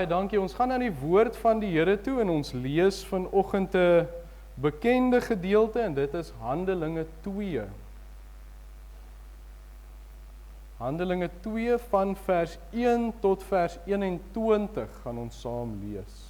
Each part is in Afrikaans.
Dankie, ons gaan aan die woord van die Here toe en ons lees vanoggend 'n bekende gedeelte en dit is Handelinge 2. Handelinge 2 van vers 1 tot vers 21 gaan ons saam lees.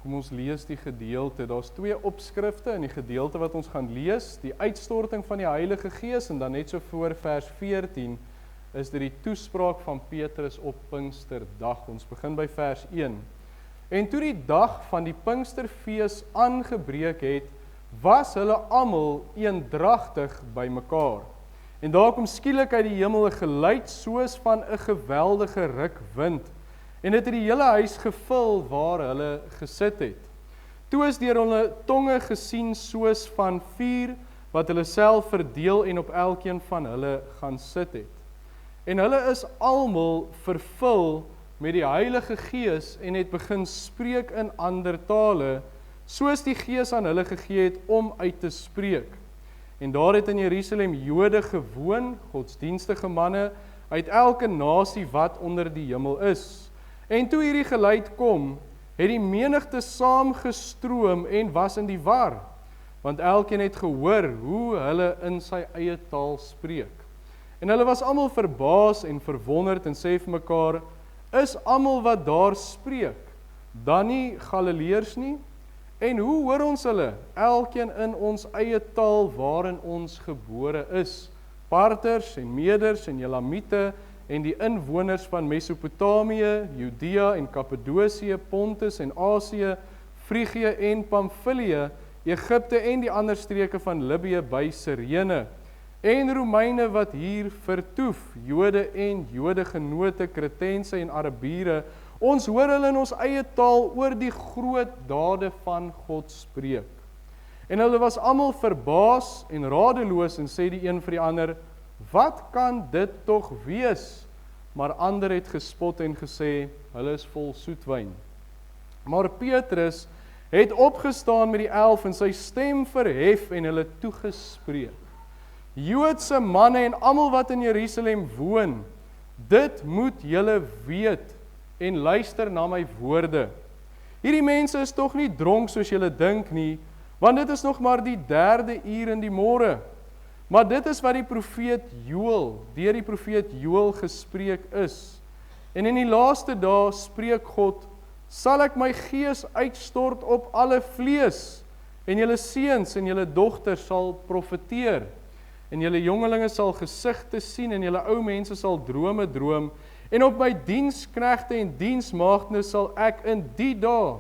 Kom ons lees die gedeelte. Daar's 2 opskrifte in die gedeelte wat ons gaan lees. Die uitstorting van die Heilige Gees en dan net so voor vers 14 is dit die toespraak van Petrus op Pinksterdag. Ons begin by vers 1. En toe die dag van die Pinksterfees aangebreek het, was hulle almal eendragtig bymekaar. En daar kom skielik uit die hemel 'n geluid soos van 'n geweldige ruk wind. En dit het die hele huis gevul waar hulle gesit het. Toe is deur hulle tonge gesien soos van vuur, wat hulle self verdeel en op elkeen van hulle gaan sit het. En hulle is almal vervul met die Heilige Gees en het begin spreek in ander tale, soos die Gees aan hulle gegee het om uit te spreek. En daar het in Jerusalem Jode gewoon, godsdienstige manne, uit elke nasie wat onder die hemel is. En toe hierdie geluid kom, het die menigte saamgestroom en was in die war, want elkeen het gehoor hoe hulle in sy eie taal spreek. En hulle was almal verbaas en verwonderd en sê vir mekaar, is almal wat daar spreek, dan nie Galileërs nie? En hoe hoor ons hulle, elkeen in ons eie taal waarin ons gebore is? Parters en Meders en Elamiete, en die inwoners van Mesopotamië, Judea en Kappadosie, Pontus en Asië, Frigië en Pamfilië, Egipte en die ander streke van Libië by Sirene, en Romeine wat hier vertoef, Jode en Jodegenote, Kretense en Arabiere, ons hoor hulle in ons eie taal oor die groot dade van God spreek. En hulle was almal verbaas en radeloos en sê die een vir die ander, wat kan dit tog wees? Maar ander het gespot en gesê, hulle is vol soetwyn. Maar Petrus het opgestaan met die 11 en sy stem verhef en hulle toegespreek. Joodse manne en almal wat in Jerusalem woon, dit moet julle weet en luister na my woorde. Hierdie mense is tog nie dronk soos julle dink nie, want dit is nog maar die 3de uur in die môre. Maar dit is wat deur die profeet Joël gespreek is. En in die laaste dae spreek God, sal ek my gees uitstort op alle vlees, en julle seuns en julle dogters sal profeteer, en julle jongelinge sal gesigte sien, en julle ou mense sal drome droom, en op my diensknegte en diensmaagdes sal ek in die dae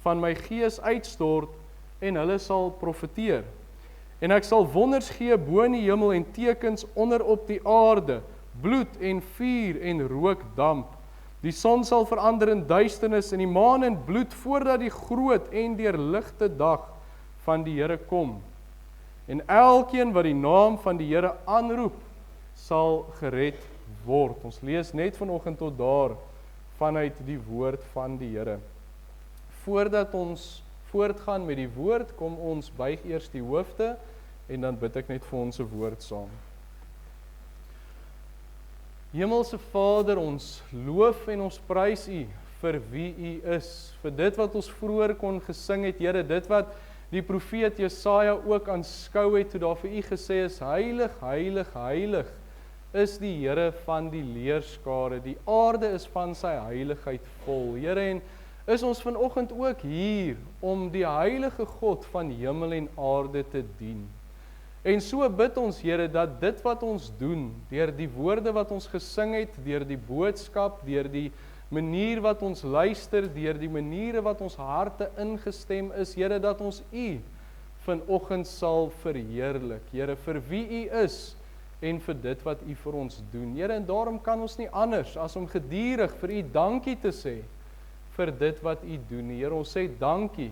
van my gees uitstort, en hulle sal profeteer. En ek sal wonders gee bo in die hemel en tekens onder op die aarde, bloed en vuur en rookdamp. Die son sal verander in duisternis en die maan in bloed voordat die groot en deurligte dag van die Here kom. En elkeen wat die naam van die Here aanroep, sal gered word. Ons lees net vanoggend tot daar vanuit die woord van die Here. Voordat ons voortgaan met die woord, kom ons buig eers die hoofde en dan bid ek net vir ons 'n woord saam. Hemelse Vader, ons loof en ons prys U vir wie U is, vir dit wat ons vroeër kon gesing het, Here, dit wat die profeet Jesaja ook aanskou het, toe daar vir U gesê is, heilig, heilig, heilig, is die Here van die leerskare, die aarde is van sy heiligheid vol, Here, en is ons vanoggend ook hier om die heilige God van hemel en aarde te dien. En so bid ons, Here, dat dit wat ons doen, deur die woorde wat ons gesing het, deur die boodskap, deur die manier wat ons luister, deur die maniere wat ons harte ingestem is, Here, dat ons U vanoggend sal verheerlik, Here, vir wie U is en vir dit wat U vir ons doen. Here, en daarom kan ons nie anders as om gedurig vir U dankie te sê vir dit wat U doen. Here, ons sê dankie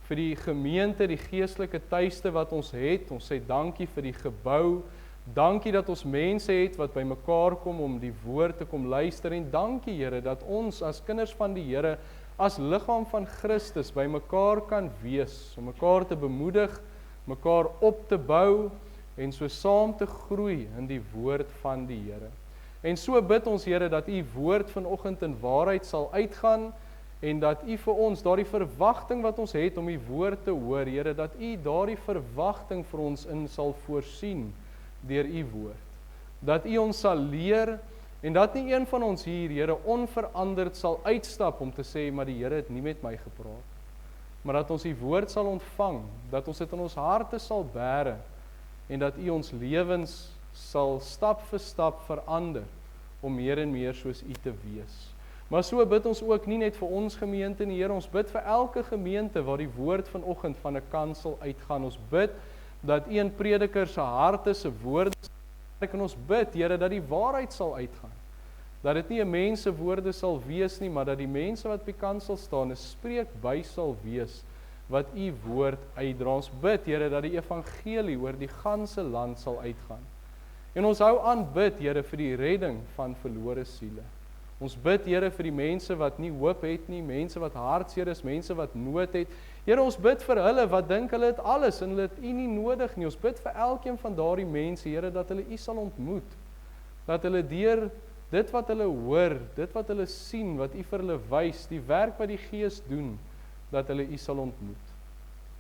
vir die gemeente, die geestelike tuiste wat ons het. Ons sê dankie vir die gebou. Dankie dat ons mense het wat by mekaar kom om die woord te kom luister. En dankie, Here, dat ons as kinders van die Here, as liggaam van Christus by mekaar kan wees, om mekaar te bemoedig, mekaar op te bou en so saam te groei in die woord van die Here. En so bid ons, Here, dat U woord vanoggend in waarheid sal uitgaan en dat U vir ons daardie verwagting wat ons het om U woord te hoor, Here, dat U daardie verwagting vir ons in sal voorsien deur U woord. Dat U ons sal leer en dat nie een van ons hier, Here, onveranderd sal uitstap om te sê, maar die Here het nie met my gepraat. Maar dat ons U woord sal ontvang, dat ons dit in ons harte sal bære en dat U ons lewens sal stap vir stap verander om meer en meer soos U te wees. Maar so bid ons ook nie net vir ons gemeente nie, Here, ons bid vir elke gemeente waar die woord vanoggend van 'n kansel uitgaan. Ons bid dat een prediker se harte se woorde en ons bid, Here, dat die waarheid sal uitgaan. Dat dit nie 'n mens se woorde sal wees nie, maar dat die mense wat by kansel staan 'n spreekbuis sal wees wat U woord uitdra. Ons bid, Here, dat die evangelie oor die ganse land sal uitgaan. En ons hou aan bid, Here, vir die redding van verlore siele. Ons bid, Here, vir die mense wat nie hoop het nie, mense wat hartseer is, mense wat nood het. Here, ons bid vir hulle wat dink hulle het alles en hulle het U nie nodig nie. Ons bid vir elkeen van daardie mense, Here, dat hulle U sal ontmoet. Dat hulle deur dit wat hulle hoor, dit wat hulle sien, wat U vir hulle wys, die werk wat die Gees doen, dat hulle U sal ontmoet.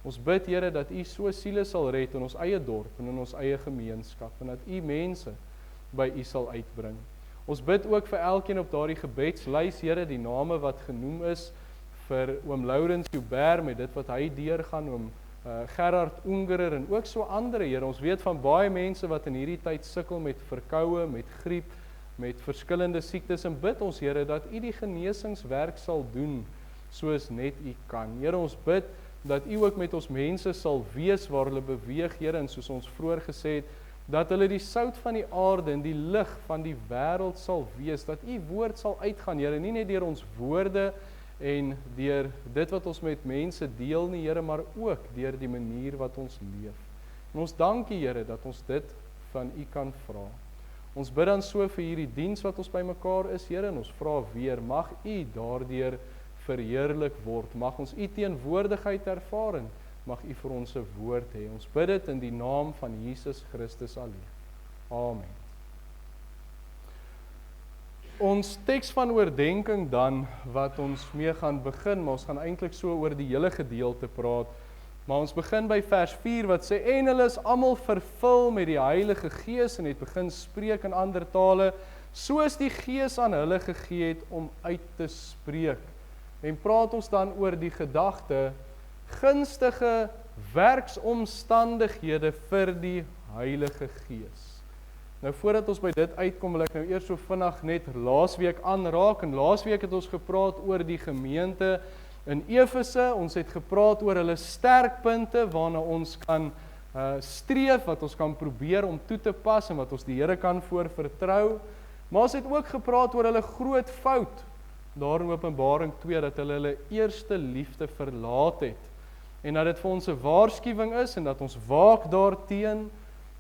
Ons bid, Here, dat U so siele sal red in ons eie dorp en in ons eie gemeenskap en dat U mense by U sal uitbring. Ons bid ook vir elkeen op daardie gebedslys, Here, die name wat genoem is vir oom Laurens Joubert met dit wat hy deurgaan, oom Gerard Ungerer en ook so ander, Here. Ons weet van baie mense wat in hierdie tyd sukkel met verkoue, met griep, met verskillende siektes en bid ons, Here, dat U die genesingswerk sal doen soos net U kan. Here, ons bid dat U ook met ons mense sal wees waar hulle beweeg, Here, en soos ons vroeër gesê het, dat hulle die sout van die aarde en die lig van die wêreld sal wees, dat U woord sal uitgaan, Here, nie net deur ons woorde en deur dit wat ons met mense deel nie, Here, maar ook deur die manier wat ons leef. En ons dankie, Here, dat ons dit van U kan vra. Ons bid dan so vir hierdie diens wat ons by mekaar is, Here, en ons vra weer, mag U daardeur verheerlik word, mag ons U teenwoordigheid ervaar en mag U vir ons 'n woord hê. Ons bid dit in die naam van Jesus Christus alleen. Amen. Ons teks van oordenking dan, wat ons mee gaan begin, maar ons gaan eintlik so oor die hele gedeelte praat, maar ons begin by vers 4 wat sê, en hulle is almal vervul met die Heilige Gees en het begin spreek in ander tale, soos die Gees aan hulle gegee het om uit te spreek. En praat ons dan oor die gedagte, gunstige werksomstandighede vir die Heilige Gees. Nou voordat ons by dit uitkom, wil ek nou eers so vinnig net laasweek aanraak, en laasweek het ons gepraat oor die gemeente in Efese, ons het gepraat oor hulle sterkpunte, waarna ons kan streef, wat ons kan probeer om toe te pas, en wat ons die Here kan voor vertrou, maar ons het ook gepraat oor hulle groot fout, daar in Openbaring 2, dat hulle eerste liefde verlaat het, en dat dit vir ons 'n waarskuwing is, en dat ons waak daarteen,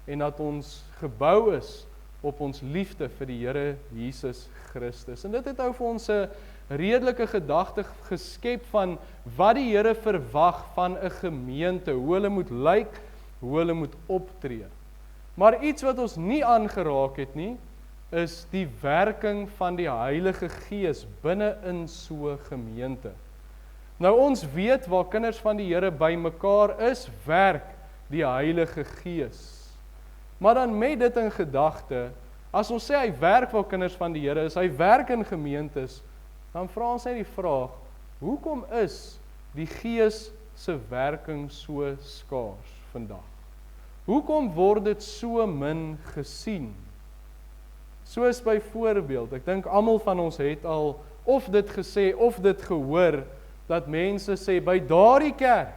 en dat ons gebou is op ons liefde vir die Here Jesus Christus. En dit het nou vir ons 'n redelike gedagte geskep van wat die Here verwag van 'n gemeente, hoe hulle moet lyk, hoe hulle moet optree. Maar iets wat ons nie aangeraak het nie, is die werking van die Heilige Gees binne in so 'n gemeente. Nou ons weet waar kinders van die Here by mekaar is, werk die Heilige Gees. Maar dan met dit in gedagte, as ons sê hy werk waar kinders van die Here is, hy werk in gemeentes, dan vra ons net die vraag, hoekom is die Gees se werking so skaars vandag? Hoekom word dit so min gesien? Soos byvoorbeeld, ek dink almal van ons het al of dit gesê of dit gehoor, dat mense sê, by daardie kerk,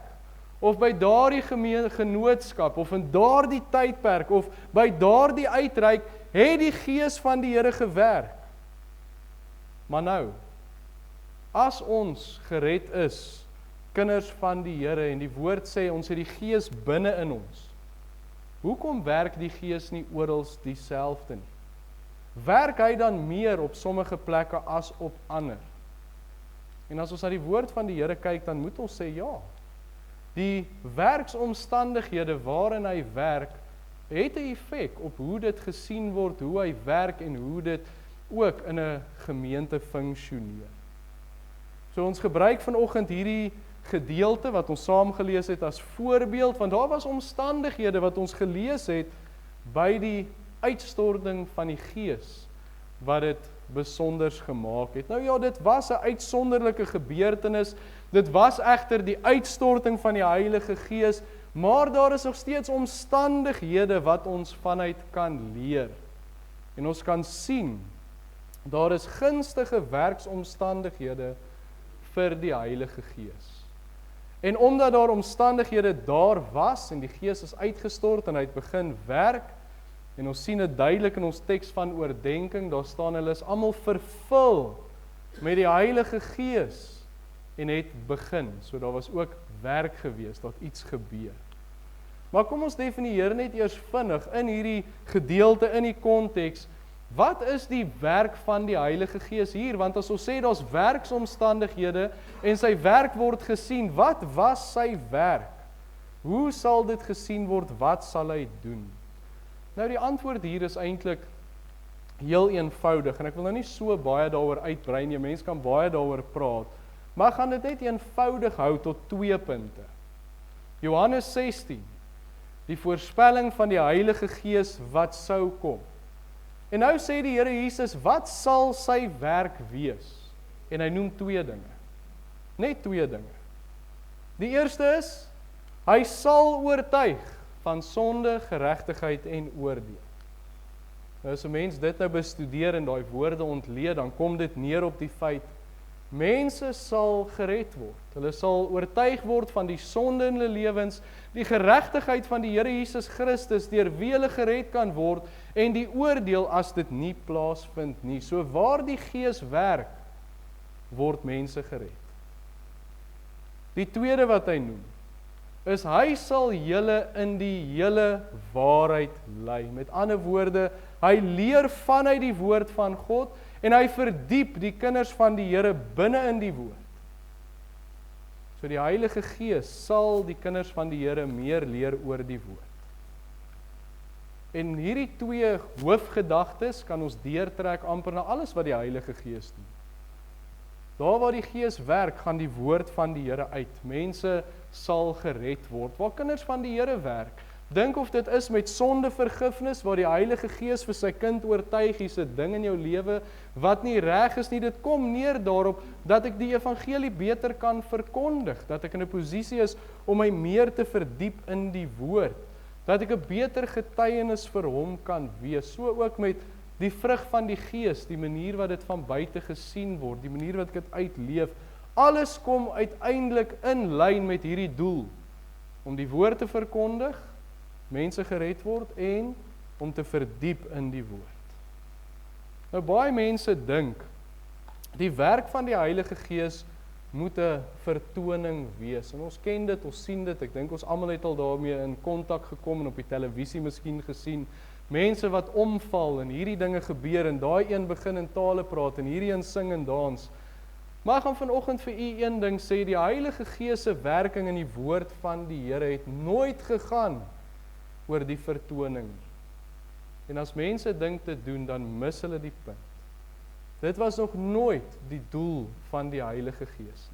of by daardie genootskap, of in daardie tydperk, of by daardie uitreik, het die Gees van die Here gewerk. Maar nou, as ons gered is, kinders van die Here, en die woord sê, ons het die Gees binne in ons, hoekom werk die Gees nie oral dieselfde nie? Werk hy dan meer op sommige plekke as op ander? En as ons na die woord van die Here kyk, dan moet ons sê ja. Die werksomstandighede waarin hy werk, het 'n effek op hoe dit gesien word, hoe hy werk en hoe dit ook in 'n gemeente funksioneer. So ons gebruik vanoggend hierdie gedeelte wat ons saam gelees het as voorbeeld, want daar was omstandighede wat ons gelees het by die uitstorting van die Gees, wat dit besonders gemaak het. Nou ja, dit was 'n uitsonderlike gebeurtenis, dit was egter die uitstorting van die Heilige Gees, maar daar is nog steeds omstandighede wat ons vanuit kan leer. En ons kan sien, daar is gunstige werksomstandighede vir die Heilige Gees. En omdat daar omstandighede daar was, en die Gees is uitgestort en hy het begin werk, en ons sien dit duidelik in ons teks van oordenking, daar staan hulle is almal vervul met die Heilige Gees, en het begin, so daar was ook werk gewees, dat iets gebeur. Maar kom ons definieer net eers vinnig, in hierdie gedeelte, in die konteks, wat is die werk van die Heilige Gees hier? Want as ons sê, daar's werksomstandighede, en sy werk word gesien, wat was sy werk? Hoe sal dit gesien word, wat sal hy doen? Nou die antwoord hier is eintlik heel eenvoudig, en ek wil nou nie so baie daaroor uitbrei nie, mense kan baie daaroor praat, maar ek gaan dit net eenvoudig hou tot 2 punte. Johannes 16, die voorspelling van die Heilige Gees wat sou kom. En nou sê die Here Jesus, wat sal sy werk wees? En hy noem 2 dinge. Net 2 dinge. Die eerste is, hy sal oortuig van sonde, geregtigheid en oordeel. Nou as 'n mens dit nou bestudeer en daai woorde ontleed, dan kom dit neer op die feit, mense sal gered word. Hulle sal oortuig word van die sonde in hulle lewens, die geregtigheid van die Here Jesus Christus, deur wie hulle gered kan word, en die oordeel as dit nie plaasvind nie. So waar die Gees werk, word mense gered. Die tweede wat hy noem, is hy sal julle in die hele waarheid lei. Met ander woorde, hy leer vanuit die woord van God, en hy verdiep die kinders van die Here binne in die woord. So die Heilige Gees sal die kinders van die Here meer leer oor die woord. En hierdie 2 hoofgedagtes kan ons deurtrek amper na alles wat die Heilige Gees doen. Daar waar die Gees werk, gaan die woord van die Here uit. Mense sal gered word. Waar kinders van die Here werk, dink of dit is met sondevergifnis, waar die Heilige Gees vir sy kind oortuig, hier's 'n ding in jou lewe wat nie reg is nie. Dit kom neer daarop dat ek die evangelie beter kan verkondig, dat ek in 'n posisie is om my meer te verdiep in die woord, dat ek 'n beter getuienis vir hom kan wees. So ook met die vrug van die Gees, die manier wat dit van buite gesien word, die manier wat ek dit uitleef, alles kom uiteindelik in lyn met hierdie doel, om die woord te verkondig, mense gered word, en om te verdiep in die woord. Nou baie mense dink, die werk van die Heilige Gees moet 'n vertoning wees, en ons ken dit, ons sien dit, ek dink ons almal het al daarmee in kontak gekom, en op die televisie miskien gesien, mense wat omval, en hierdie dinge gebeur, en daai een begin in tale praat, en hierdie een sing en dans. Maar ek gaan vanoggend vir u een ding sê, die Heilige Gees se werking in die woord van die Here het nooit gegaan oor die vertoning. En as mense dink te doen, dan mis hulle die punt. Dit was nog nooit die doel van die Heilige Gees.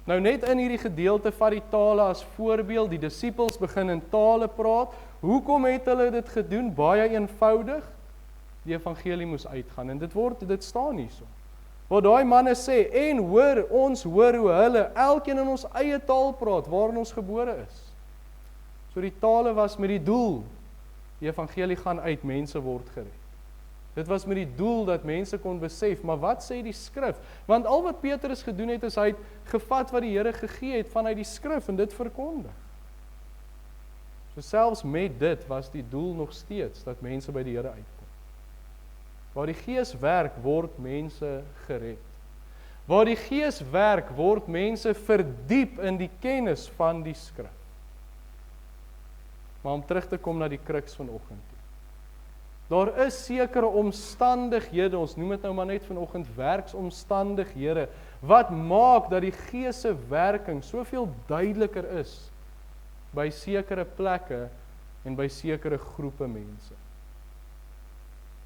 Nou net in hierdie gedeelte van die tale as voorbeeld, die disippels begin in tale praat. Hoekom het hulle dit gedoen? Baie eenvoudig. Die evangelie moes uitgaan, en dit staan hierso. Waar daai manne sê, en ons hoor hoe hulle, elkeen in ons eie taal praat, waarin ons gebore is. So die tale was met die doel, die evangelie gaan uit, mense word gered. Dit was met die doel dat mense kon besef, maar wat sê die skrif? Want al wat Petrus gedoen het, is hy het gevat wat die Here gegee het vanuit die skrif en dit verkondig. So selfs met dit was die doel nog steeds dat mense by die Here uitkom. Waar die Gees werk, word mense gered. Waar die Gees werk, word mense verdiep in die kennis van die skrif. Maar om terug te kom na die kruks vanoggend toe. Daar is sekere omstandighede, ons noem dit nou maar net vanoggend werksomstandighede, wat maak dat die Gees se werking soveel duideliker is by sekere plekke en by sekere groepe mense.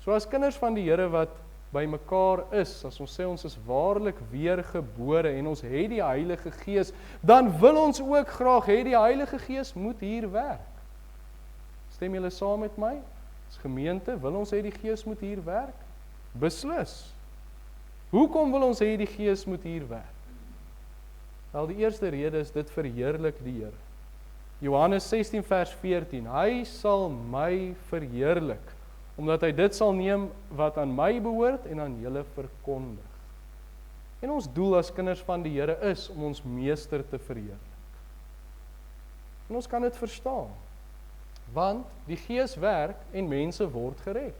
So as kinders van die Here wat by mekaar is, as ons sê ons is waarlik weergebore en ons het die Heilige Gees, dan wil ons ook graag hê die Heilige Gees moet hier werk. Stem julle saam met my? As gemeente, wil ons hê die Gees moet hier werk? Beslis. Hoekom wil ons hê die Gees moet hier werk? Wel, die eerste rede is dit verheerlik die Here. Johannes 16 vers 14, hy sal my verheerlik, omdat hy dit sal neem wat aan my behoort en aan julle verkondig. En ons doel as kinders van die Here is om ons meester te verheerlik. En ons kan dit verstaan, want die Gees werk en mense word gered.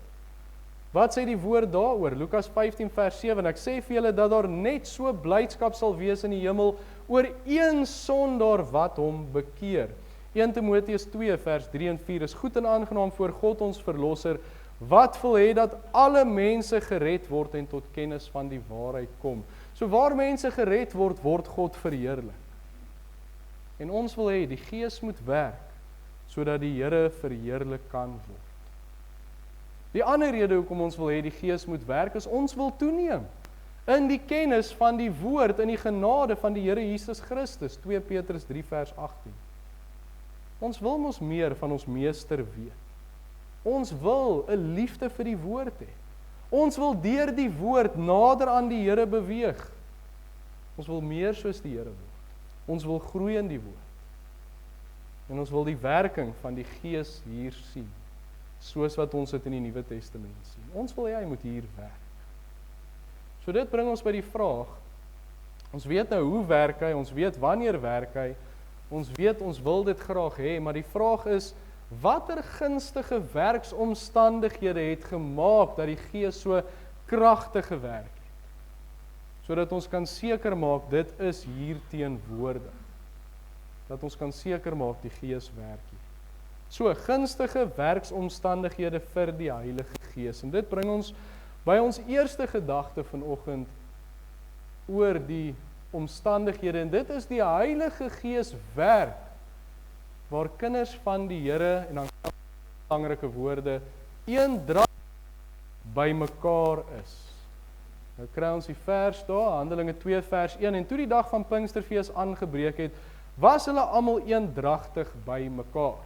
Wat sê die woord daaroor? Lukas 15 vers 7, ek sê vir julle dat daar net so blydskap sal wees in die hemel oor een sondaar wat hom bekeer. 1 Timoteus 2 vers 3 en 4 is goed en aangenaam voor God ons verlosser, wat wil hê dat alle mense gered word en tot kennis van die waarheid kom. So waar mense gered word, word God verheerlik. En ons wil hê die Gees moet werk, sodat die Here verheerlik kan word. Die ander rede hoekom ons wil hê die Gees moet werk, is ons wil toeneem in die kennis van die woord, in die genade van die Here Jesus Christus, 2 Petrus 3 vers 18. Ons wil mos meer van ons meester weet. Ons wil 'n liefde vir die woord hê. Ons wil deur die woord nader aan die Here beweeg. Ons wil meer soos die Here word. Ons wil groei in die woord. En ons wil die werking van die Gees hier sien, soos wat ons dit in die Nuwe Testament sien. Ons wil hê hy moet hier werk. So dit bring ons by die vraag, ons weet nou hoe werk hy, ons weet wanneer werk hy, ons weet ons wil dit graag hê, maar die vraag is, watter gunstige werksomstandighede het gemaak dat die Gees so kragtig gewerk het? Sodat ons kan seker maak, dit is hier teenwoordig. Dat ons kan seker maak, die Gees werk hier. So, gunstige werksomstandighede vir die Heilige Gees. En dit bring ons by ons eerste gedagte vanoggend oor die omstandighede. En dit is die Heilige Gees werk, waar kinders van die Here, en dan belangrike woorde, eendrag by mekaar is. Nou kry ons die vers daar, Handelinge 2 vers 1, en toe die dag van Pinksterfees aangebreek het, was hulle almal eendragtig by mekaar.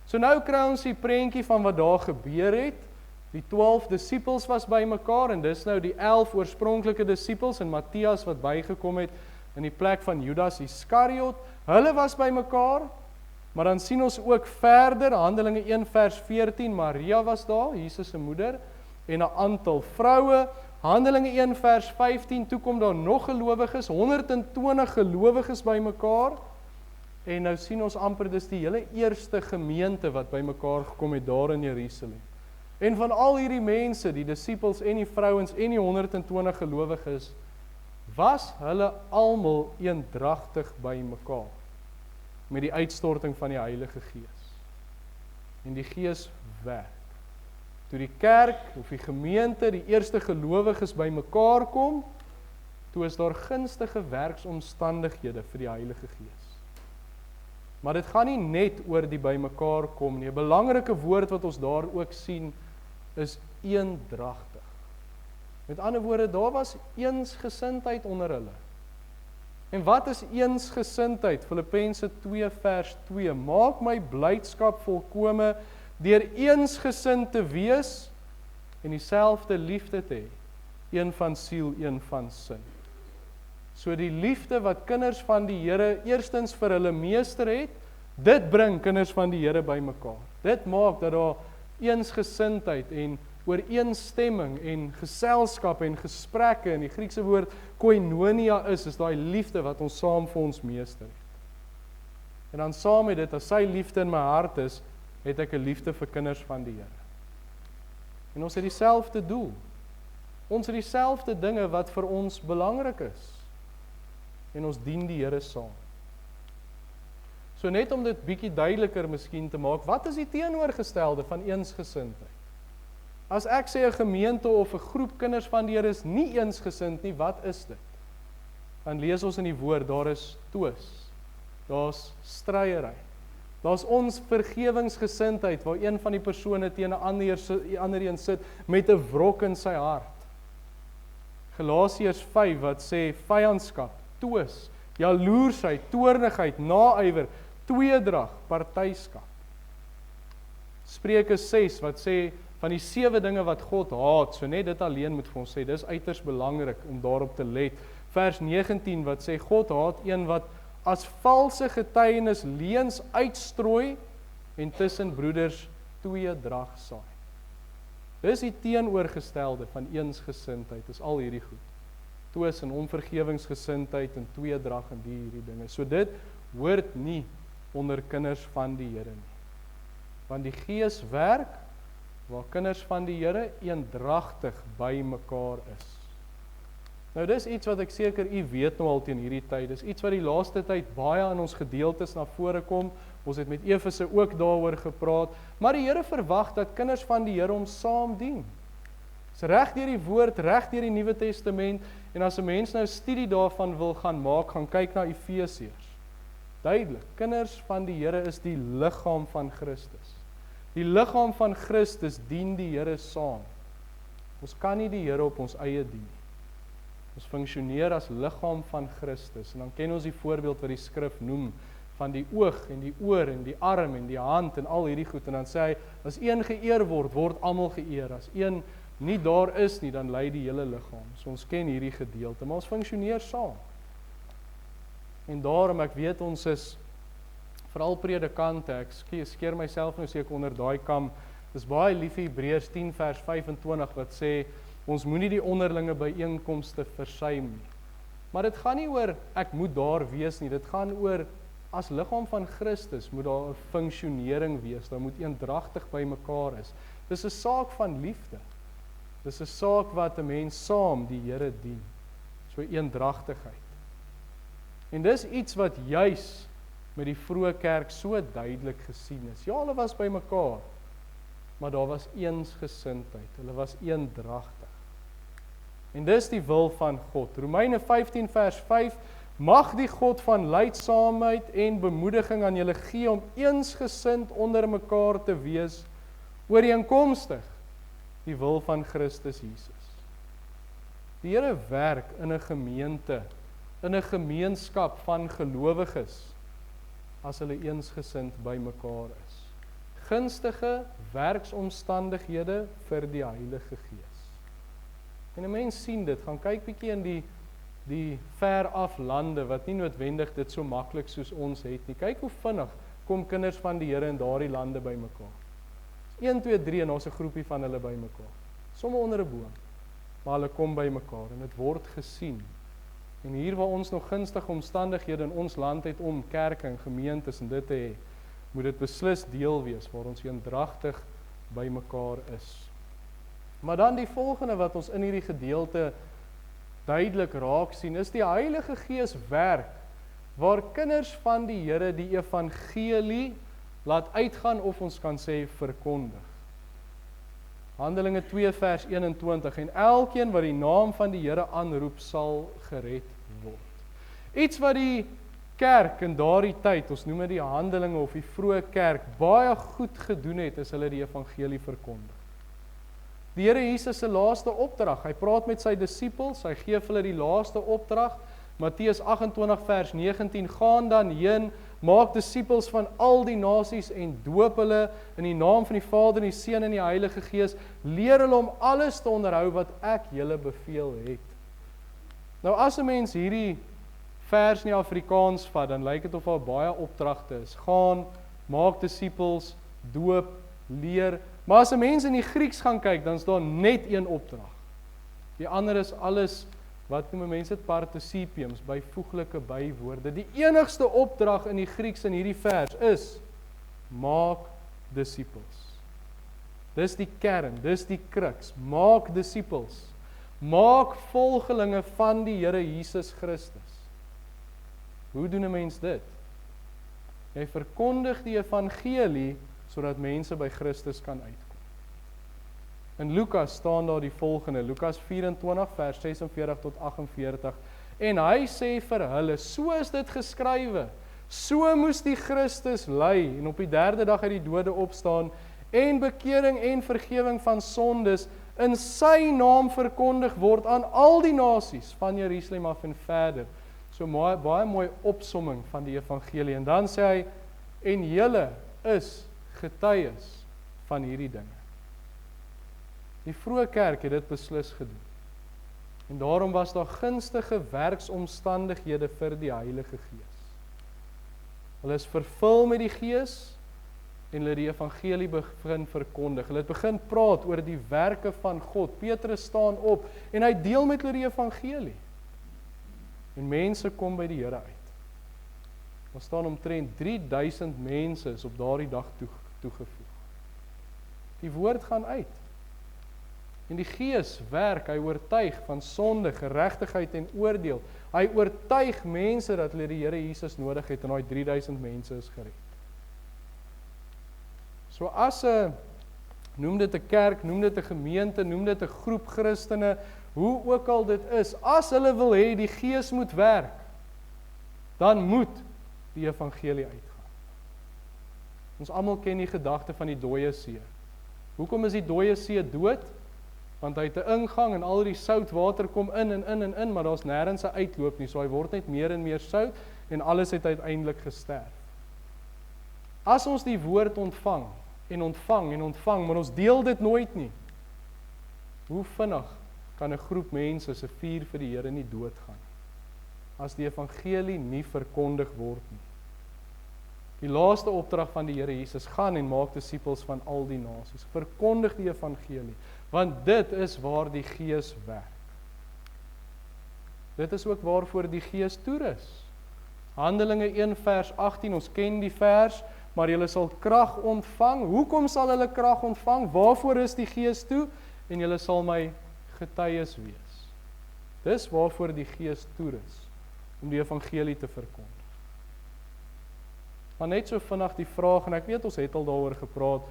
So nou kry ons die prentjie van wat daar gebeur het. Die 12 disippels was by mekaar, en dis nou die 11 oorspronklike disippels, en Matthias wat bygekom het in die plek van Judas Iskariot. Hulle was by mekaar, maar dan sien ons ook verder, Handelinge 1 vers 14, Maria was daar, Jesus se moeder, en 'n aantal vroue. Handelinge 1 vers 15, toe kom daar nog gelowiges, 120 gelowiges by mekaar. En nou sien ons amper, dis die hele eerste gemeente wat by mekaar gekom het daar in Jerusalem. En van al hierdie mense, die disippels en die vrouens en die 120 gelowiges, was hulle almal eendragtig by mekaar met die uitstorting van die Heilige Gees. En die Gees werk. Toe die kerk of die gemeente, die eerste gelowiges by mekaar kom, toe is daar gunstige werksomstandighede vir die Heilige Gees. Maar dit gaan nie net oor die by mekaar kom nie. 'n belangrike woord wat ons daar ook sien, is eendragtig. Met ander woorde, daar was eensgesindheid onder hulle. En wat is eensgesindheid? Filippense 2 vers 2. Maak my blydskap volkome deur eensgesind te wees en dieselfde liefde te hê. Een van siel, een van sin. So die liefde wat kinders van die Here eerstens vir hulle meester het, dit bring kinders van die Here by mekaar. Dit maak dat daar eensgesindheid en ooreenstemming en geselskap en gesprekke, en die Griekse woord koinonia is daai liefde wat ons saam vir ons meester het. En dan saam met dit, as sy liefde in my hart is, het ek 'n liefde vir kinders van die Here. En ons het dieselfde doel. Ons het dieselfde dinge wat vir ons belangrik is. En ons dien die Here saam. So net om dit bietjie duideliker miskien te maak, wat is die teenoorgestelde van eensgesindheid? As ek sê 'n gemeente of 'n groep kinders van die Here is nie eensgesind nie, wat is dit? Dan lees ons in die woord, daar is twis, daar's stryery, daar's onvergewingsgesindheid, waar een van die persone teen 'n ander een sit met 'n wrok in sy hart. Galasiërs 5 wat sê vyandskap, twis, jaloersheid, toornigheid, naaiwer, tweedrag, partyskap. Spreuke 6 wat sê van die 7 dinge wat God haat, so net dit alleen moet vir ons sê, dis uiters belangrik om daarop te let. Vers 19 wat sê God haat een wat as valse getuienis leuns uitstrooi en tussen broeders tweedrag saai. Dis die teenoorgestelde van eensgesindheid, is al hierdie goed. Twis en onvergewingsgesindheid en tweedrag en hierdie dinge. So dit hoort nie onder kinders van die Here nie. Want die Gees werk waar kinders van die Here eendragtig by mekaar is. Nou dis iets wat ek seker u weet nou al teen hierdie tyd. Dis iets wat die laaste tyd baie in ons gedeeltes na vore kom. Ons het met Efese ook daaroor gepraat. Maar die Here verwag dat kinders van die Here hom saam dien. Dis reg deur die woord, reg deur die Nuwe Testament. En as 'n mens nou 'n studie daarvan wil gaan maak, gaan kyk na Efesiërs. Duidelik, kinders van die Here is die liggaam van Christus. Die liggaam van Christus dien die Here saam. Ons kan nie die Here op ons eie dien nie. Ons funksioneer as liggaam van Christus. En dan ken ons die voorbeeld wat die skrif noem van die oog en die oor en die arm en die hand en al hierdie goed. En dan sê hy, as een geëer word, word almal geëer. As een nie daar is nie, dan lei die hele liggaam. So ons ken hierdie gedeelte, maar ons funksioneer saam. En daarom, ek weet ons is, veral predikante, ek skeer myself nou sê ek onder daai kam, dis baie lief Hebreërs 10 vers 25 wat sê, ons moenie die onderlinge byeenkomste versuim nie. Maar dit gaan nie oor, ek moet daar wees nie, dit gaan oor, as liggaam van Christus, moet daar 'n funksionering wees, daar moet eendragtig by mekaar is. Dis 'n saak van liefde. Dis 'n saak wat 'n mens saam die Here dien. So eendragtigheid. En dis iets wat juis met die vroeë kerk so duidelik gesien is. Ja, hulle was by mekaar, maar daar was eensgesindheid. Hulle was eendragtig. En dis die wil van God. Romeine 15 vers 5, mag die God van lydsaamheid en bemoediging aan julle gee om eensgesind onder mekaar te wees, ooreenkomstig die wil van Christus Jesus. Die Here werk in 'n gemeente, in 'n gemeenskap van gelowiges, as hulle eensgesind by mekaar is. Gunstige werksomstandighede vir die Heilige Gees. En 'n mens sien dit, gaan kyk bietjie in die ver af lande, wat nie noodwendig dit so maklik soos ons het nie. Kyk hoe vinnig kom kinders van die Here in daardie lande by mekaar. 1, 2, 3 en ons 'n groepie van hulle by mekaar. Somme onder 'n boom, maar hulle kom by mekaar en dit word gesien. En hier waar ons nog gunstige omstandighede in ons land het om kerke en gemeentes en dit te hê, moet dit beslis deel wees waar ons eendragtig by mekaar is. Maar dan die volgende wat ons in hierdie gedeelte duidelik raak sien, is die Heilige Gees werk, waar kinders van die Here die evangelie laat uitgaan of ons kan sê verkondig. Handelinge 2 vers 21, en elkeen wat die naam van die Here aanroep sal gered word. Iets wat die kerk in daardie tyd, ons noem dit die Handelinge of die vroeë kerk, baie goed gedoen het, is hulle die evangelie verkondig. Die Here Jesus se laaste opdrag, hy praat met sy disippels, hy gee vir hulle die laaste opdrag, Matteus 28 vers 19, gaan dan heen, maak disippels van al die nasies en doop hulle in die naam van die Vader en die Seun en die Heilige Gees, leer hulle om alles te onderhou wat ek julle beveel het. Nou as 'n mens hierdie vers in die Afrikaans vat, dan lyk dit of daar baie opdragte is. Gaan, maak disippels, doop, leer, Maar as 'n mens in die Grieks gaan kyk, dan is daar net een opdrag. Die ander is alles, wat noem mense dit, partisipiums, byvoeglike bywoorde. Die enigste opdrag in die Grieks in hierdie vers is, maak disippels. Dis die kern, dis die kruks, maak disippels. Maak volgelinge van die Here Jesus Christus. Hoe doen 'n mens dit? Jy verkondig die evangelie, sodat mense by Christus kan uitkom. In Lukas staan daar die volgende, Lukas 24 vers 46 tot 48, en hy sê vir hulle, so is dit geskrywe, so moes die Christus ly, en op die 3de dag uit die dode opstaan, en bekering en vergewing van sondes in sy naam verkondig word aan al die nasies, van Jerusalem af en verder. So baie mooi opsomming van die evangelie, en dan sê hy, en julle is getuies van hierdie dinge. Die vroeë kerk het dit beslis gedoen. En daarom was daar gunstige werksomstandighede vir die Heilige Gees. Hulle is vervul met die Gees en hulle die evangelie begin verkondig. Hulle het begin praat oor die werke van God. Petrus staan op en hy deel met hulle die evangelie. En mense kom by die Here uit. Daar staan omtrent 3000 mense is op daardie dag toegevoeg. Die woord gaan uit. En die Gees werk, hy oortuig van sonde, geregtigheid en oordeel. Hy oortuig mense dat hulle die Here Jesus nodig het en daai 3000 mense is gered. So as 'n, noem dit 'n kerk, noem dit 'n gemeente, noem dit 'n groep Christene, hoe ook al dit is, as hulle wil hê die Gees moet werk, dan moet die evangelie uitgaan. Ons almal ken die gedagte van die dooie see. Hoekom is die dooie see dood? Want hy het 'n ingang en al die soutwater kom in, maar daar's nêrens 'n uitloop nie, so hy word net meer en meer sout en alles het uiteindelik gesterf. As ons die woord ontvang, maar ons deel dit nooit nie, hoe vinnig kan 'n groep mense se vuur vir die Here nie doodgaan, as die evangelie nie verkondig word nie. Die laaste opdrag van die Here Jesus, gaan en maak disippels van al die nasies, verkondig die evangelie, want dit is waar die Gees werk. Dit is ook waarvoor die Gees toerus. Handelinge 1 vers 18, ons ken die vers, maar julle sal krag ontvang. Hoekom sal hulle krag ontvang? Waarvoor is die Gees toe? En julle sal my getuies wees. Dis waarvoor die Gees toerus, om die evangelie te verkondig. Maar net so vinnig die vraag, en ek weet ons het al daaroor gepraat,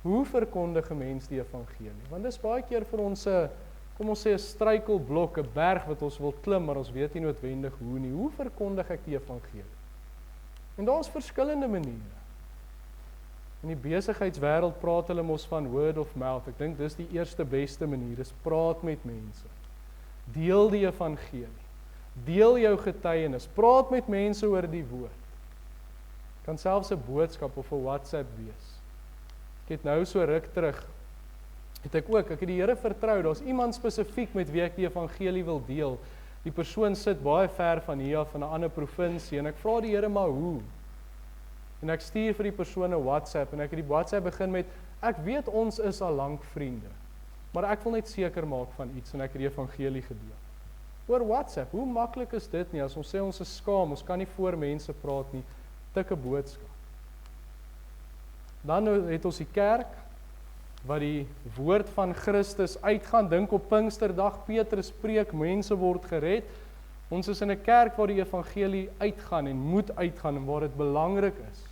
hoe verkondig 'n mens die evangelie? Want dis baie keer vir ons 'n, kom ons sê 'n struikelblok, 'n berg wat ons wil klim, maar ons weet nie noodwendig hoe nie. Hoe verkondig ek die evangelie? En daar's verskillende maniere. In die besigheidswêreld praat hulle mos van word of mouth. Ek dink dis die eerste beste manier, is praat met mense. Deel die evangelie. Deel jou getuienis. Praat met mense oor die woord. Kan selfs 'n boodskap of 'n WhatsApp wees. Ek het nou so ruk terug, ek het die Here vertrou, daar's iemand spesifiek met wie ek die evangelie wil deel. Die persoon sit baie ver van hier af in 'n ander provinsie, en ek vra die Here maar hoe? En ek stuur vir die persoon 'n WhatsApp, en ek het die WhatsApp begin met, ek weet ons is al lank vriende, maar ek wil net seker maak van iets, en ek het die evangelie gedeel. Oor WhatsApp, hoe maklik is dit nie, as ons sê ons is skaam, ons kan nie voor mense praat nie, tik 'n boodskap. Dan het ons die kerk, wat die woord van Christus uitgaan, dink op Pinksterdag, Petrus preek, mense word gered. Ons is in 'n kerk waar die evangelie uitgaan en moet uitgaan en waar dit belangrik is.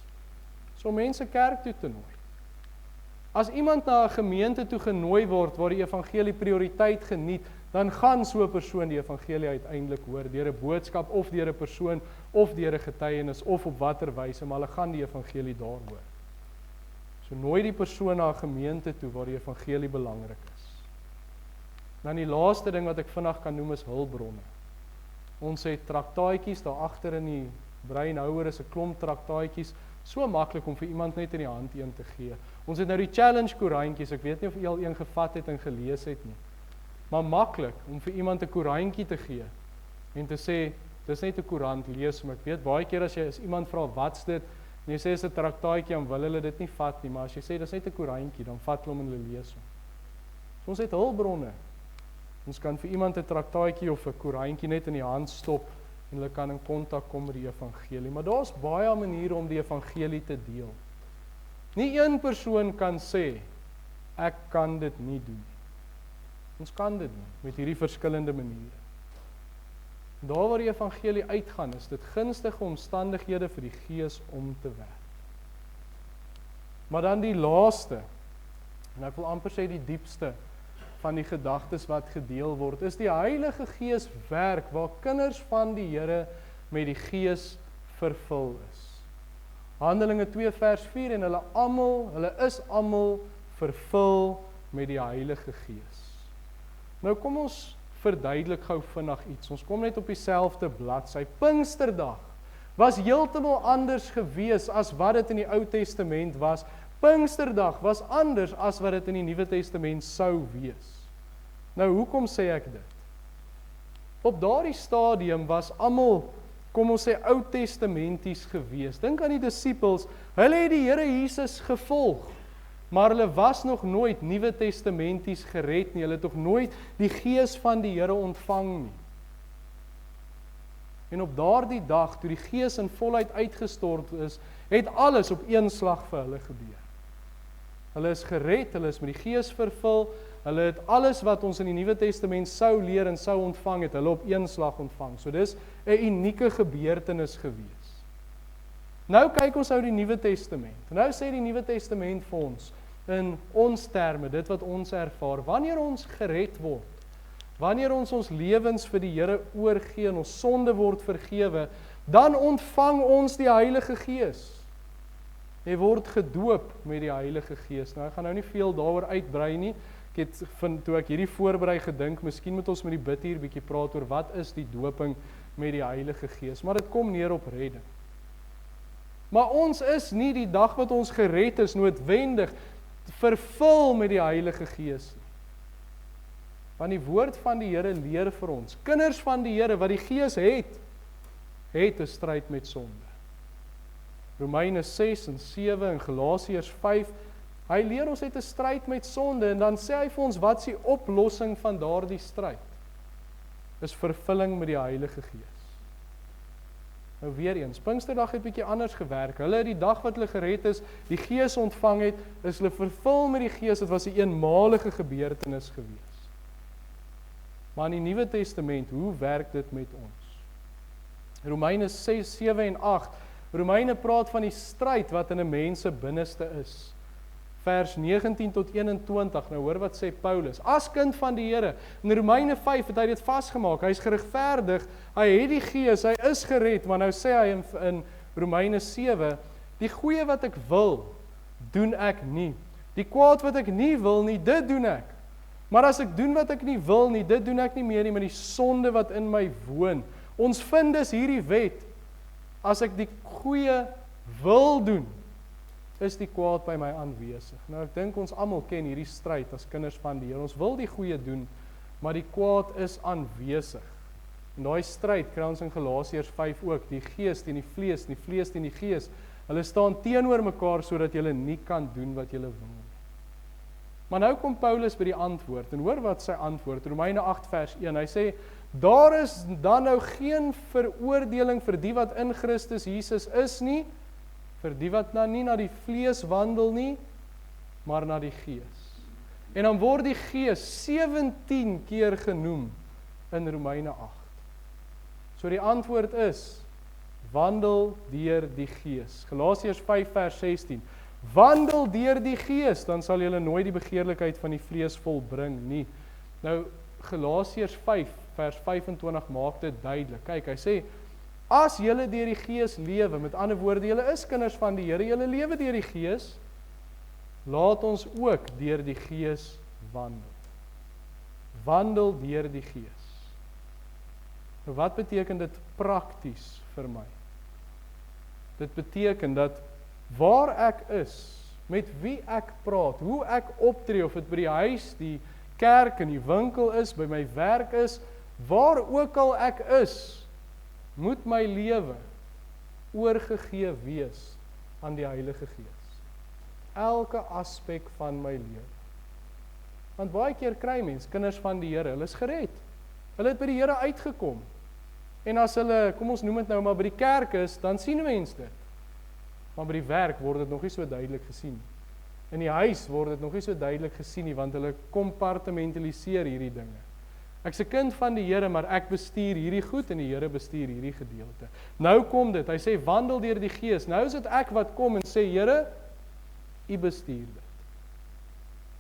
So mense kerk toe te nooi. As iemand na 'n gemeente toe genooi word waar die evangelie prioriteit geniet, dan gaan so 'n persoon die evangelie uiteindelik hoor, deur 'n boodskap of deur 'n persoon of deur 'n getuienis of op watter wyse, maar hulle gaan die evangelie daar hoor. So nooi die persoon na 'n gemeente toe waar die evangelie belangrik is. Dan die laaste ding wat ek vinnig kan noem is hulpbronne. Ons het traktaatjies daar agter in die breinhouer, is 'n klomp traktaatjies, so maklik om vir iemand net in die hand een te gee. Ons het nou die challenge koerantjies, ek weet nie of u al een gevat het en gelees het nie. Maar maklik om vir iemand 'n koerantjie te gee en te sê, dis net 'n koerant, lees hom. Ek weet baie keer as iemand vra wat's dit, En jy sê is 'n traktaatjie, dan wil hulle dit nie vat nie, maar as jy sê dis net 'n koerantjie, dan vat hulle hom en hulle lees hom. So ons het hulpbronne. Ons kan vir iemand 'n traktaatjie of 'n koerantjie net in die hand stop en hulle kan in kontak kom met die evangelie. Maar daar's baie maniere om die evangelie te deel. Nie een persoon kan sê ek kan dit nie doen. Ons kan dit nie met hierdie verskillende maniere. Daar waar die evangelie uitgaan, is dit gunstige omstandighede vir die Gees om te werk. Maar dan die laaste, en ek wil amper sê die diepste van die gedagtes wat gedeel word, is die Heilige Gees werk waar kinders van die Here met die Gees vervul is. Handelinge 2 vers 4 en hulle is almal vervul met die Heilige Gees. Nou kom ons verduidelik gou vinnig iets. Ons kom net op dieselfde bladsy. Pinksterdag was heeltemal anders gewees as wat dit in die Ou Testament was. Pinksterdag was anders as wat dit in die Nuwe Testament sou wees. Nou, hoekom sê ek dit? Op daardie stadium was almal, kom ons sê, Ou Testamenties gewees. Dink aan die disippels, hulle het die Here Jesus gevolg, maar hulle was nog nooit Nuwe Testamenties gered nie. Hulle het nog nooit die Gees van die Here ontvang nie. En op daardie dag, toe die Gees in volheid uitgestort is, het alles op een slag vir hulle gebeur. Hulle is gered, hulle is met die Gees vervul, hulle het alles wat ons in die Nuwe Testament sou leer en sou ontvang, het hulle op een slag ontvang. So dis 'n unieke gebeurtenis gewees. Nou kyk ons nou die Nuwe Testament. Nou sê die Nuwe Testament vir ons, in ons terme, dit wat ons ervaar, wanneer ons gered word, wanneer ons lewens vir die Here oorgee en ons sonde word vergewe, dan ontvang ons die Heilige Gees. Jy word gedoop met die Heilige Gees. Nou, ek gaan nou nie veel daaroor uitbrei nie. Ek het, toe ek hierdie voorberei gedink, miskien moet ons met die bid hier bietjie praat oor wat is die doping met die Heilige Gees, maar dit kom neer op redding. Maar ons is nie die dag wat ons gered is noodwendig vervul met die Heilige Gees nie. Want die woord van die Here leer vir ons, kinders van die Here wat die Gees het 'n stryd met sonde. Romeine 6 en 7 en Galasiërs 5, hy leer ons het 'n stryd met sonde en dan sê hy vir ons wat is die oplossing van daardie stryd? Is vervulling met die Heilige Gees. Nou weer eens, Pinksterdag het bietjie anders gewerk. Hulle het die dag wat hulle gered is, die Gees ontvang het, is hulle vervul met die Gees. Dit was 'n eenmalige gebeurtenis gewees. Maar in die Nuwe Testament, hoe werk dit met ons? Romeine 6, 7 en 8. Romeine praat van die stryd wat in 'n mens se binneste is. Vers 19 tot 21, nou hoor wat sê Paulus. As kind van die Here, in Romeine 5 het hy dit vasgemaak, hy is geregverdig, hy het die Gees, hy is gered, maar nou sê hy in Romeine 7, die goeie wat ek wil, doen ek nie. Die kwaad wat ek nie wil nie, dit doen ek. Maar as ek doen wat ek nie wil nie, dit doen ek nie meer nie, maar die sonde wat in my woon. Ons vind dus hierdie wet, as ek die goeie wil doen, is die kwaad by my aanwesig. Nou ek dink ons almal ken hierdie stryd as kinders van die Here. Ons wil die goeie doen, maar die kwaad is aanwesig. En daai stryd kry ons in Galasiërs 5 ook, die gees teen die vlees, die vlees teen die gees. Hulle staan teenoor mekaar sodat jy nie kan doen wat jy wil nie. Maar nou kom Paulus by die antwoord, en hoor wat sy antwoord, Romeine 8 vers 1, hy sê, daar is dan nou geen veroordeling vir die wat in Christus Jesus is nie, vir die wat nie na die vlees wandel nie, maar na die gees. En dan word die gees 17 keer genoem in Romeine 8. So die antwoord is, wandel deur die gees. Galasiërs 5 vers 16, wandel deur die gees, dan sal julle nooit die begeerlikheid van die vlees volbring nie. Nou, Galasiërs 5 vers 25 maak dit duidelik. Kyk, hy sê, as julle deur die Gees lewe, met ander woorde, julle is kinders van die Here, julle lewe deur die Gees, laat ons ook deur die Gees wandel. Wandel deur die Gees. Nou, wat beteken dit prakties vir my? Dit beteken dat waar ek is, met wie ek praat, hoe ek optree, of dit by die huis, die kerk, in die winkel is, by my werk is, waar ook al ek is, moet my lewe oorgegee wees aan die Heilige Gees. Elke aspek van my lewe. Want baie keer kry mens, kinders van die Here, hulle is gered. Hulle het by die Here uitgekom. En as hulle, kom ons noem dit nou maar by die kerk is, dan sien mense dit. Maar by die werk word dit nog nie so duidelik gesien. In die huis word dit nog nie so duidelik gesien nie, want hulle kompartmentaliseer hierdie dinge. Ek's 'n kind van die Here, maar ek bestuur hierdie goed en die Here bestuur hierdie gedeelte. Nou kom dit, hy sê wandel deur die Gees. Nou is dit ek wat kom en sê, Here, U bestuur dit.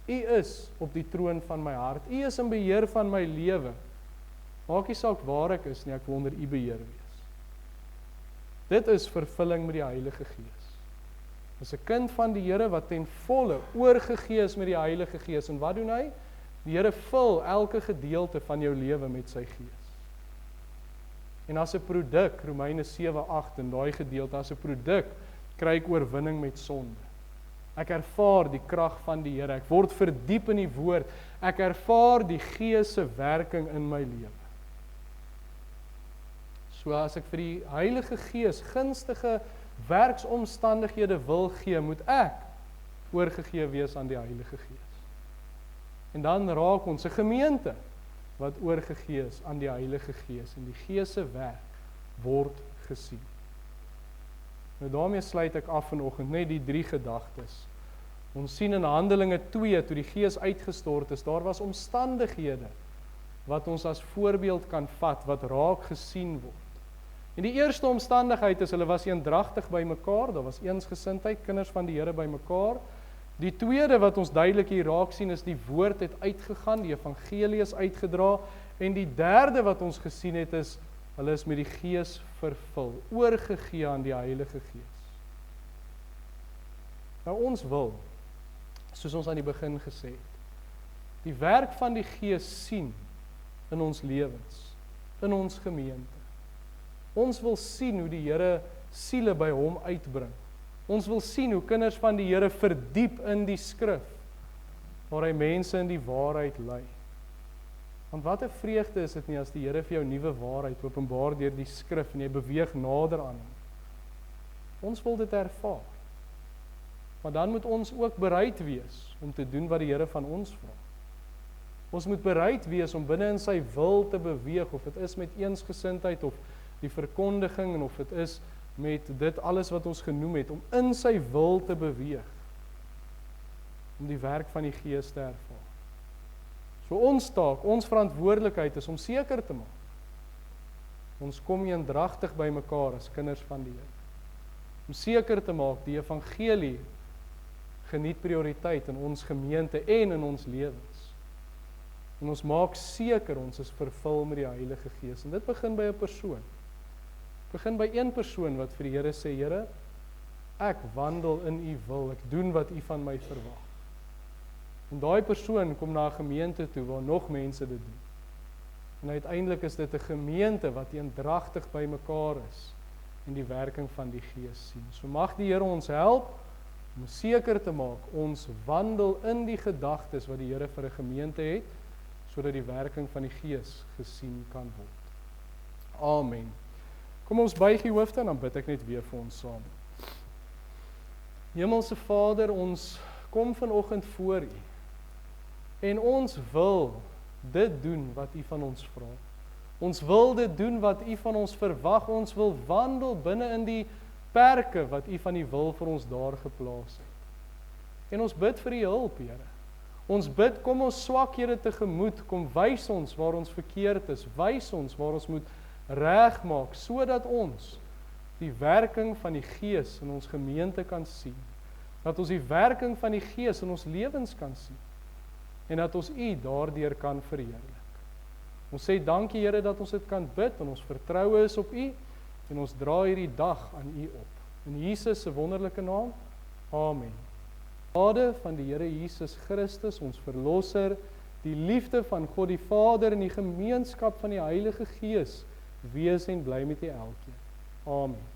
U is op die troon van my hart. U is in beheer van my lewe. Maak nie saak waar ek is nie, ek wil onder U beheer wees. Dit is vervulling met die Heilige Gees. Dis 'n kind van die Here wat ten volle oorgegee is met die Heilige Gees. En wat doen hy? Die Here vul elke gedeelte van jou lewe met sy Gees. En as 'n produk, Romeine 7:8 in daai gedeelte, as 'n produk kry ek oorwinning met sonde. Ek ervaar die krag van die Here. Ek word verdiep in die woord. Ek ervaar die Gees se werking in my lewe. So as ek vir die Heilige Gees gunstige werksomstandighede wil gee, moet ek oorgegee wees aan die Heilige Gees. En dan raak ons 'n gemeente wat oorgegee is aan die Heilige Gees en die Gees se werk word gesien. Nou daarmee sluit ek af vanoggend net die 3 gedagtes. Ons sien in Handelinge 2 toe die Gees uitgestort is, daar was omstandighede wat ons as voorbeeld kan vat, wat raak gesien word. En die eerste omstandigheid is, hulle was eendragtig by mekaar, daar was eensgesindheid, kinders van die Here by mekaar. Die tweede wat ons duidelik hier raak sien is, die woord het uitgegaan, die evangelie is uitgedra, en die derde wat ons gesien het is, hulle is met die Gees vervul, oorgegee aan die Heilige Gees. Nou ons wil, soos ons aan die begin gesê het, die werk van die Gees sien in ons lewens, in ons gemeente. Ons wil sien hoe die Here siele by hom uitbring. Ons wil sien hoe kinders van die Here verdiep in die skrif, waar hy mense in die waarheid lei. Want wat 'n vreugde is dit nie as die Here vir jou nuwe waarheid openbaar deur die skrif en jy beweeg nader aan hom. Ons wil dit ervaar. Maar dan moet ons ook bereid wees om te doen wat die Here van ons vra. Ons moet bereid wees om binne in sy wil te beweeg, of dit is met eensgesindheid of die verkondiging en of dit is met dit alles wat ons genoem het, om in sy wil te beweeg, om die werk van die Gees te ervaar. So ons taak, ons verantwoordelikheid is om seker te maak, ons kom eendragtig by mekaar as kinders van die Here, om seker te maak die evangelie geniet prioriteit in ons gemeente en in ons lewens. En ons maak seker ons is vervul met die Heilige Gees, en dit begin by 'n persoon. Begin by een persoon wat vir die Here sê, Here, ek wandel in U wil, ek doen wat U van my verwag. En daai persoon kom na 'n gemeente toe waar nog mense dit doen. En uiteindelik is dit 'n gemeente wat eendragtig by mekaar is en die werking van die Gees sien. So mag die Here ons help om seker te maak ons wandel in die gedagtes wat die Here vir 'n gemeente het, sodat die werking van die Gees gesien kan word. Amen. Kom ons buig die hoofde en dan bid ek net weer vir ons saam. Hemelse Vader, ons kom vanoggend voor U. En ons wil dit doen wat U van ons vra. Ons wil dit doen wat U van ons verwag. Ons wil wandel binne in die perke wat U van die wil vir ons daar geplaas het. En ons bid vir U hulp, Here. Ons bid, kom ons swakhede tegemoet, kom wys ons waar ons verkeerd is, wys ons waar ons moet regmaak, sodat ons die werking van die Gees in ons gemeente kan sien. Dat ons die werking van die Gees in ons lewens kan sien. En dat ons U daardeur kan verheerlik. Ons sê dankie, Here, dat ons dit kan bid en ons vertroue is op U en ons dra hierdie dag aan U op. In Jesus se wonderlike naam. Amen. Genade van die Here Jesus Christus, ons verlosser, die liefde van God die Vader en die gemeenskap van die Heilige Gees wees en bly met u elkeen. Amen.